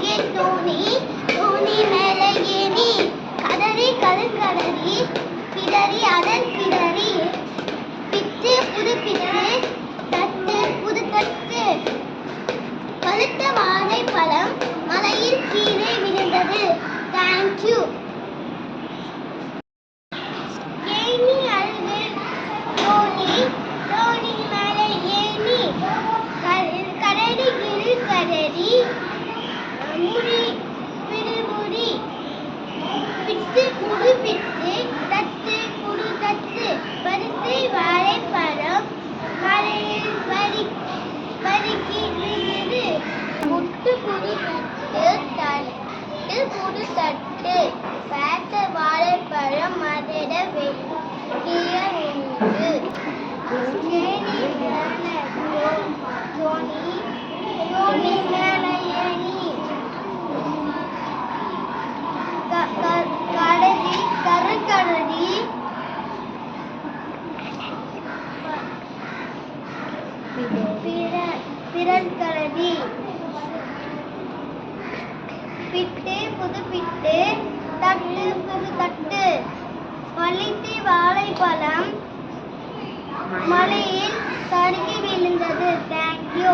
அருகே தோணி தோணி மேலே ஏணி கதறி கருங்கதறி பிடரி அடல் பிடரி பித்து புது பித்து தட்டு புது தட்டு பழுத்த வாழைப்பழம் மலையில் கீழே விழுந்தது. தேங்க்யூ. ஏணி அருகே தோணி தோணி மேலே ஏணி கரடி கிரு கரடி முடி பிடுமுடி பிட்டு புது பிட்டு தட்டு புது தட்டு பருத்தி வாழைப்பழம் மலையில் பருக்கி விழுந்தது. முட்டு புது தட்டு தட்டு புது தட்டு பேட்ட வாழைப்பழம் மதிட கீழே விழுந்தது. தோணி மேலே ஏணி கடடி கருங்கடடி பிறன்கடடி பிட்டு புது பிட்டு தட்டு புது தட்டு பழுத்தி வாழைப்பழம் மலையில் தடுக்கி விழுந்தது. தேங்க்யூ.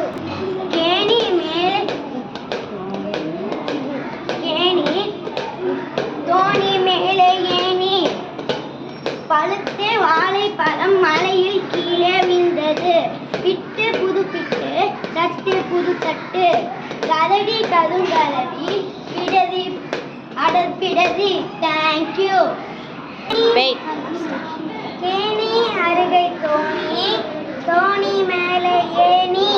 ஏணி மேலே ஏணி தோணி மேலே ஏணி பழுத்த வாழைப்பழம் மலையில் கீழே விழுந்தது. பிட்டு புது பிட்டு தட்டு புது தட்டு கரடி கருங்கரடி பிடரி அடற்பிடரி. தேங்க்யூ. ஏணி அருகே தோணி தோணி மேலே ஏணி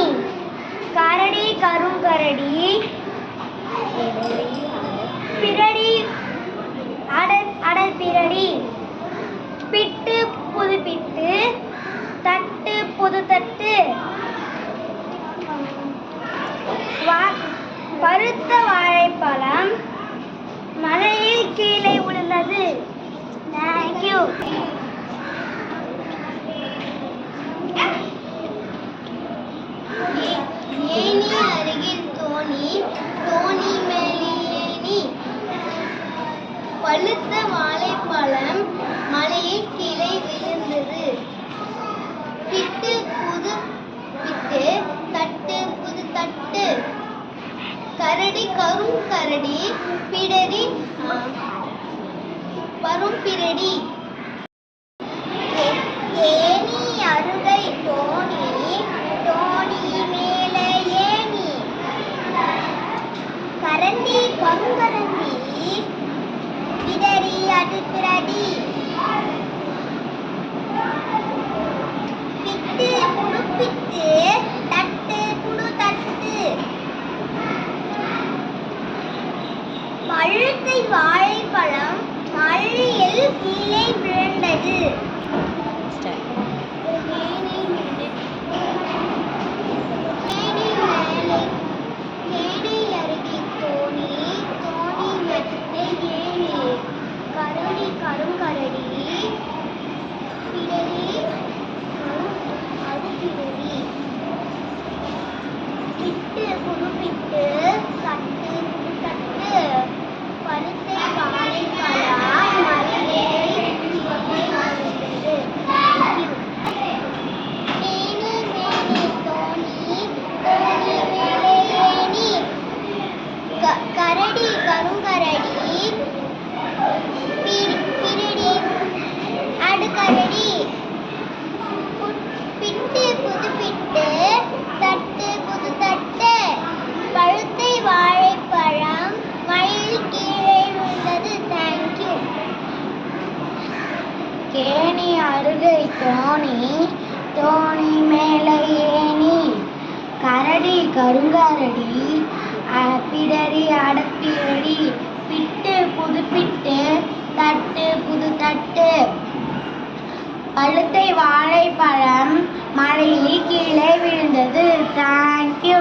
கரடி கருங்கரடி பிடரி அடல் பிடரி பிட்டு புது பிட்டு தட்டு புது தட்டு பருத்த வாழைப்பழம் மலையில் கீழே விழுந்தது. தேங்க்யூ. ஏணி அருகில் தோணி தோணி மேலே ஏணி பழுத்த வாழைப்பழம் மலையில் கீழே விழுந்தது. பிட்டு புது பிட்டு தட்டு புது தட்டு கரடி கருங்கரடி பிடரி பரும்பிரடி. ஏணி அருகை தோணி தோணி மேலே ஏணி கரண்டி கருங்கரண்டி பிடரி அடுப்பிரடி பிட்டு புது பிட்டு தட்டு புது தட்டு பழுத்தை வாழைப்பழம் மலையில் கீழே விழுந்தது. ஏணி அருகே தோணி தோணி மேலே ஏணி கரடி கருங்கரடி பிடரி அடுப்பிடரி பிட்டு புது பிட்டு தட்டு புது தட்டு பழுத்தை வாழைப்பழம் மலையில் கீழே விழுந்தது. ஏணி மேலே தோணி தோணி மேலே ஏணி கரடி கருங்கரடி பிடரி அடுக்கரடி பிட்டு புது பிட்டு தட்டு புது தட்டு பழுத்தை வாழைப்பழம் மலையில் கீழே விழுந்தது. தேங்க்யூ. ஏணி அருகே தோணி தோணி மேலே ஏணி கரடி கருங்கரடி பிடரி அடப்பிடரி பிட்டு புது பிட்டு தட்டு புது தட்டு பழுத்தை வாழைப்பழம் மலையில் கீழே விழுந்தது. தேங்க்யூ.